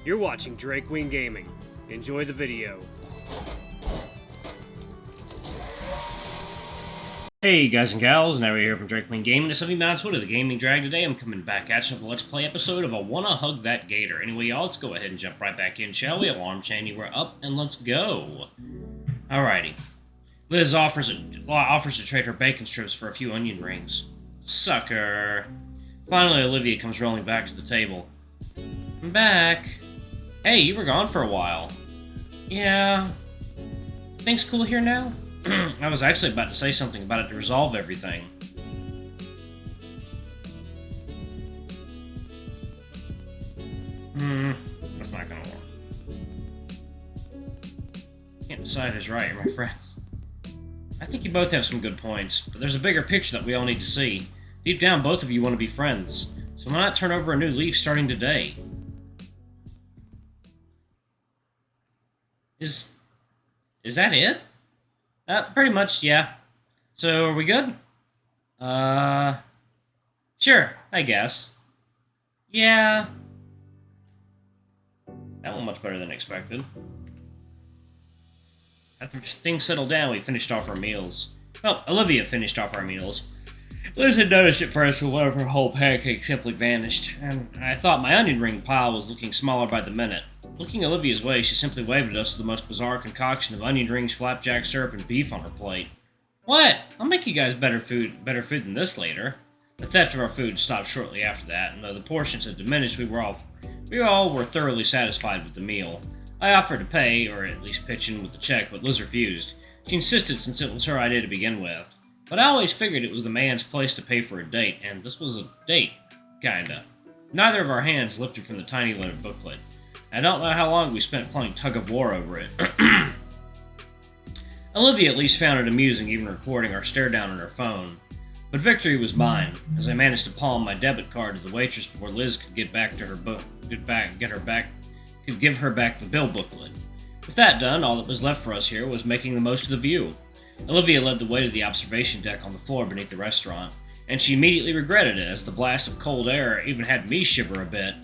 You're watching Drake Queen Gaming. Enjoy the video. Hey guys and gals, now we're here from Drake Queen Gaming. This is Mounts Wood of the Gaming Drag. Today I'm coming back at you with a Let's Play episode of I Wanna Hug That Gator. Anyway, y'all, let's go ahead and jump right back in, shall we? Alarm chain, we're up, and let's go. Alrighty. Liz offers to trade her bacon strips for a few onion rings. Sucker. Finally, Olivia comes rolling back to the table. I'm back. Hey, you were gone for a while. Yeah. Things cool here now? I was actually about to say something about it to resolve everything. That's not gonna work. Can't decide who's right, my friends. I think you both have some good points, but there's a bigger picture that we all need to see. Deep down, both of you want to be friends, so why not turn over a new leaf starting today? Is that it? Pretty much, yeah. So, are we good? Sure, I guess. Yeah. That went much better than expected. After things settled down, we finished off our meals. Well, Olivia finished off our meals. Liz had noticed at first when one of her whole pancakes simply vanished, and I thought my onion ring pile was looking smaller by the minute. Looking Olivia's way, she simply waved at us with the most bizarre concoction of onion rings, flapjack syrup, and beef on her plate. What? I'll make you guys better food than this later. The theft of our food stopped shortly after that, and though the portions had diminished, we all were thoroughly satisfied with the meal. I offered to pay, or at least pitch in with the check, but Liz refused. She insisted since it was her idea to begin with. But I always figured it was the man's place to pay for a date, and this was a date, kinda. Neither of our hands lifted from the tiny leather booklet. I don't know how long we spent playing tug-of-war over it. Olivia at least found it amusing, even recording our stare-down on her phone. But victory was mine, as I managed to palm my debit card to the waitress before Liz could give her back the bill booklet. With that done, all that was left for us here was making the most of the view. Olivia led the way to the observation deck on the floor beneath the restaurant, and she immediately regretted it, as the blast of cold air even had me shiver a bit.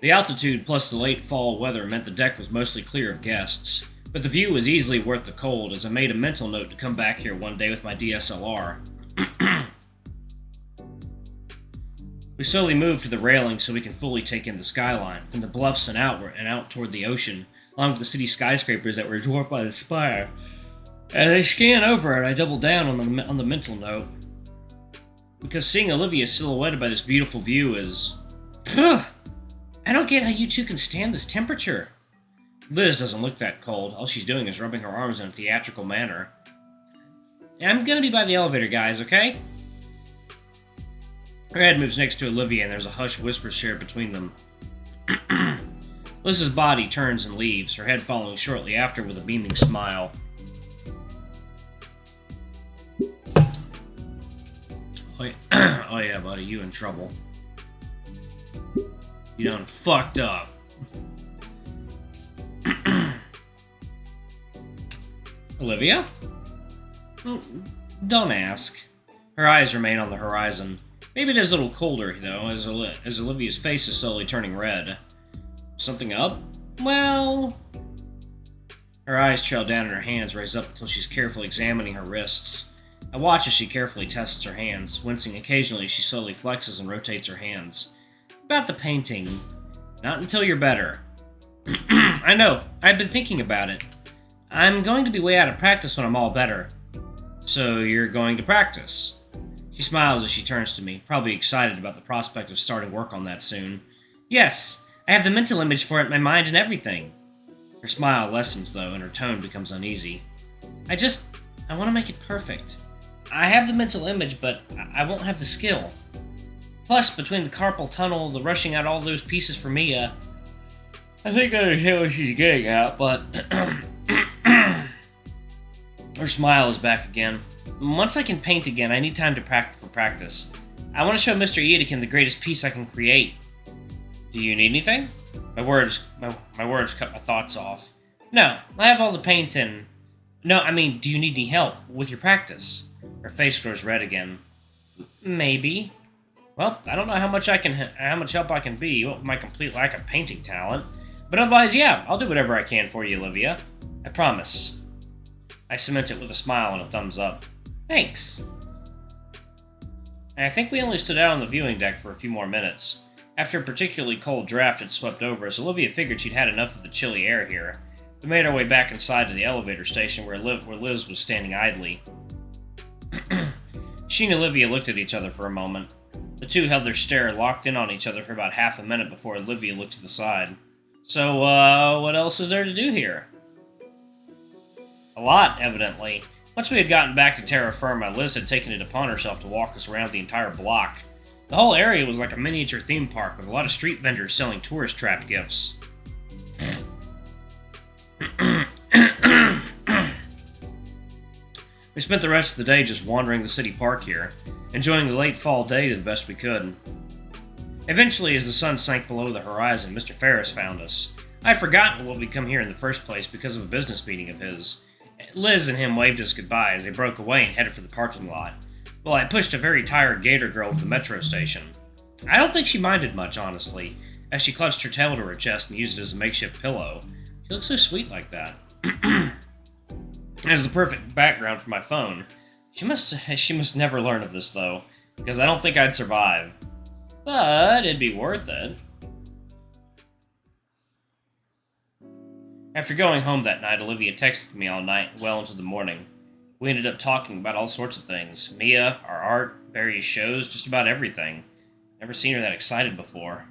The altitude plus the late fall weather meant the deck was mostly clear of guests, but the view was easily worth the cold, as I made a mental note to come back here one day with my DSLR. We slowly moved to the railing so we can fully take in the skyline, from the bluffs and out toward the ocean, along with the city skyscrapers that were dwarfed by the spire. As I scan over it, I double down on the mental note, because seeing Olivia silhouetted by this beautiful view is... I don't get how you two can stand this temperature. Liz doesn't look that cold. All she's doing is rubbing her arms in a theatrical manner. I'm gonna be by the elevator, guys, okay? Her head moves next to Olivia, and there's a hushed whisper shared between them. Liz's body turns and leaves, her head following shortly after with a beaming smile. Oh yeah, buddy, you in trouble. You done fucked up. Olivia? Don't ask. Her eyes remain on the horizon. Maybe it is a little colder, though, as Olivia's face is slowly turning red. Something up? Well... Her eyes trail down and her hands raise up until she's carefully examining her wrists. I watch as she carefully tests her hands, wincing occasionally as she slowly flexes and rotates her hands. About the painting. Not until you're better. I know, I've been thinking about it. I'm going to be way out of practice when I'm all better. So you're going to practice? She smiles as she turns to me, probably excited about the prospect of starting work on that soon. Yes, I have the mental image for it in my mind and everything. Her smile lessens, though, and her tone becomes uneasy. I want to make it perfect. I have the mental image, but I won't have the skill. Plus, between the carpal tunnel, the rushing out all those pieces for Mia, I think I understand what she's getting at, but... Her smile is back again. Once I can paint again, I need time to practice. I want to show Mr. Edekin the greatest piece I can create. Do you need anything? My words cut my thoughts off. No, I have all the paint and... No, I mean, do you need any help with your practice? Her face grows red again. Maybe. Well, I don't know how much help I can be with my complete lack of painting talent. But otherwise, yeah, I'll do whatever I can for you, Olivia. I promise. I cement it with a smile and a thumbs up. Thanks. And I think we only stood out on the viewing deck for a few more minutes. After a particularly cold draft had swept over us, Olivia figured she'd had enough of the chilly air here. We made our way back inside to the elevator station where Liz was standing idly. She and Olivia looked at each other for a moment. The two held their stare locked in on each other for about half a minute before Olivia looked to the side. So, what else is there to do here? A lot, evidently. Once we had gotten back to terra firma, Liz had taken it upon herself to walk us around the entire block. The whole area was like a miniature theme park with a lot of street vendors selling tourist trap gifts. We spent the rest of the day just wandering the city park here, enjoying the late fall day to the best we could. Eventually, as the sun sank below the horizon, Mr. Ferris found us. I had forgotten what we'd come here in the first place because of a business meeting of his. Liz and him waved us goodbye as they broke away and headed for the parking lot, while I pushed a very tired Gator girl to the metro station. I don't think she minded much, honestly, as she clutched her tail to her chest and used it as a makeshift pillow. She looked so sweet like that. As the perfect background for my phone. She must never learn of this, though, because I don't think I'd survive. But it'd be worth it. After going home that night, Olivia texted me all night, well into the morning. We ended up talking about all sorts of things. Mia, our art, various shows, just about everything. Never seen her that excited before.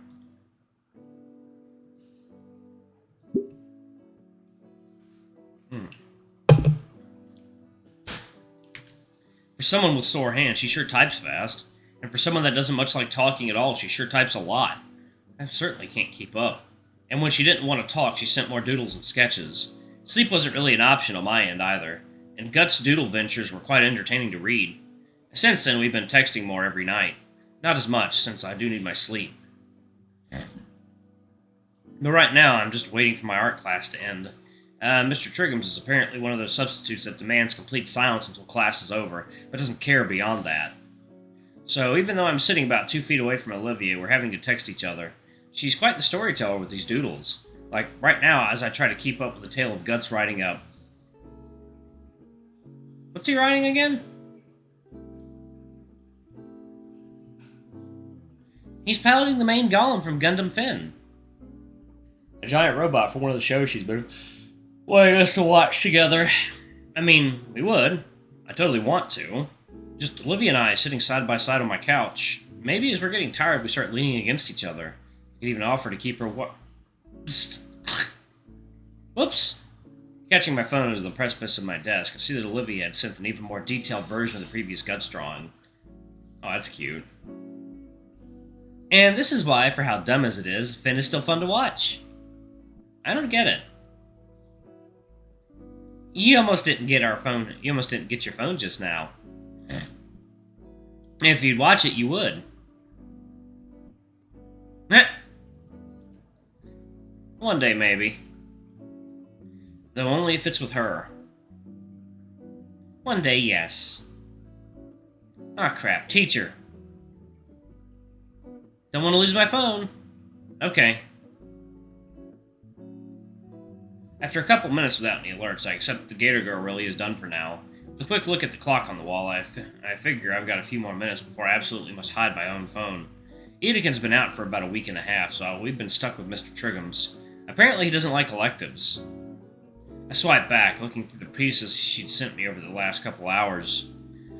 For someone with sore hands, she sure types fast. And for someone that doesn't much like talking at all, she sure types a lot. I certainly can't keep up. And when she didn't want to talk, she sent more doodles and sketches. Sleep wasn't really an option on my end either, and Gut's doodle ventures were quite entertaining to read. Since then, we've been texting more every night. Not as much, since I do need my sleep. But right now, I'm just waiting for my art class to end. Mr. Triggums is apparently one of those substitutes that demands complete silence until class is over, but doesn't care beyond that. So even though I'm sitting about 2 feet away from Olivia, we're having to text each other. She's quite the storyteller with these doodles. Like, right now, as I try to keep up with the tale of Guts writing up. What's he writing again? He's piloting the main golem from Gundam Finn. A giant robot for one of the shows she's been wanting us to watch together. I mean, we would. I totally want to. Just Olivia and I sitting side by side on my couch. Maybe as we're getting tired, we start leaning against each other. I could even offer to keep her Whoops. Catching my phone at the precipice of my desk, I see that Olivia had sent an even more detailed version of the previous Guts drawing. Oh, that's cute. And this is why, for how dumb as it is, Finn is still fun to watch. I don't get it. You almost didn't get your phone just now. If you'd watch it, you would. One day, maybe. Though only if it's with her. One day, yes. Ah, crap. Teacher. Don't want to lose my phone. Okay. After a couple minutes without any alerts, I accept the Gator Girl really is done for now. With a quick look at the clock on the wall, I figure I've got a few more minutes before I absolutely must hide my own phone. Edekin's been out for about a week and a half, so we've been stuck with Mr. Triggums. Apparently he doesn't like electives. I swipe back, looking through the pieces she'd sent me over the last couple hours.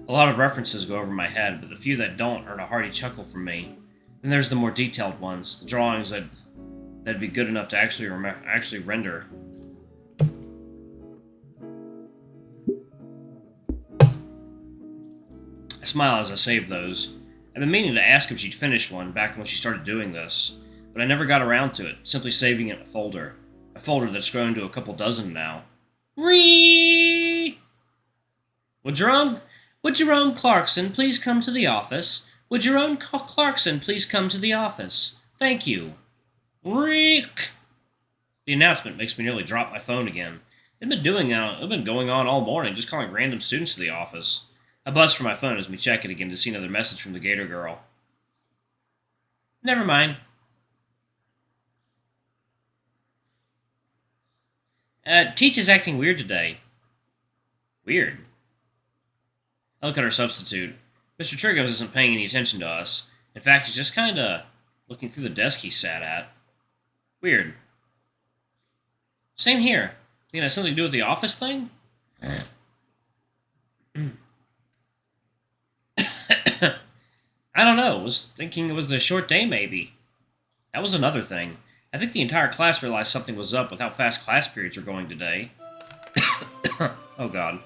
A lot of references go over my head, but the few that don't earn a hearty chuckle from me. Then there's the more detailed ones, the drawings that'd be good enough to actually render. I smile as I save those. I've been meaning to ask if she'd finished one back when she started doing this, but I never got around to it, simply saving it in a folder. A folder that's grown to a couple dozen now. Would Jerome Clarkson please come to the office? Would Jerome Clarkson please come to the office? Thank you. The announcement makes me nearly drop my phone again. It's been going on all morning, just calling random students to the office. I buzz for my phone as we check it again to see another message from the Gator Girl. Never mind. Teach is acting weird today. Weird. I look at our substitute. Mr. Trigos isn't paying any attention to us. In fact, he's just kinda looking through the desk he sat at. Weird. Same here. Think it has something to do with the office thing? I don't know. Was thinking it was a short day, maybe. That was another thing. I think the entire class realized something was up with how fast class periods are going today. Oh, God.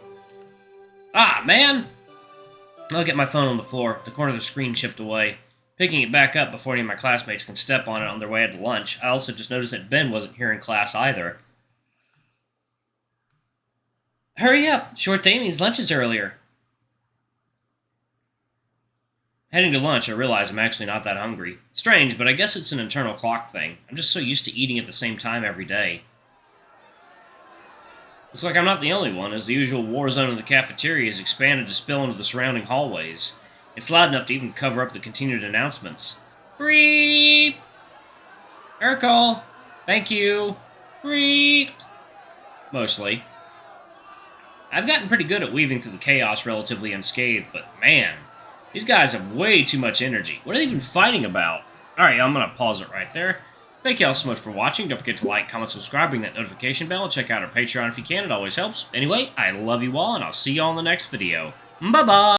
Ah, man! I look at my phone on the floor, the corner of the screen chipped away. Picking it back up before any of my classmates can step on it on their way to lunch, I also just noticed that Ben wasn't here in class either. Hurry up! Short day means lunch is earlier. Heading to lunch, I realize I'm actually not that hungry. Strange, but I guess it's an internal clock thing. I'm just so used to eating at the same time every day. Looks like I'm not the only one, as the usual war zone of the cafeteria has expanded to spill into the surrounding hallways. It's loud enough to even cover up the continued announcements. Breep! Urkel! Thank you! Breep! Mostly. I've gotten pretty good at weaving through the chaos relatively unscathed, but man, these guys have way too much energy. What are they even fighting about? Alright, I'm gonna pause it right there. Thank you all so much for watching. Don't forget to like, comment, subscribe, ring that notification bell, and check out our Patreon if you can. It always helps. Anyway, I love you all, and I'll see you all in the next video. Bye-bye!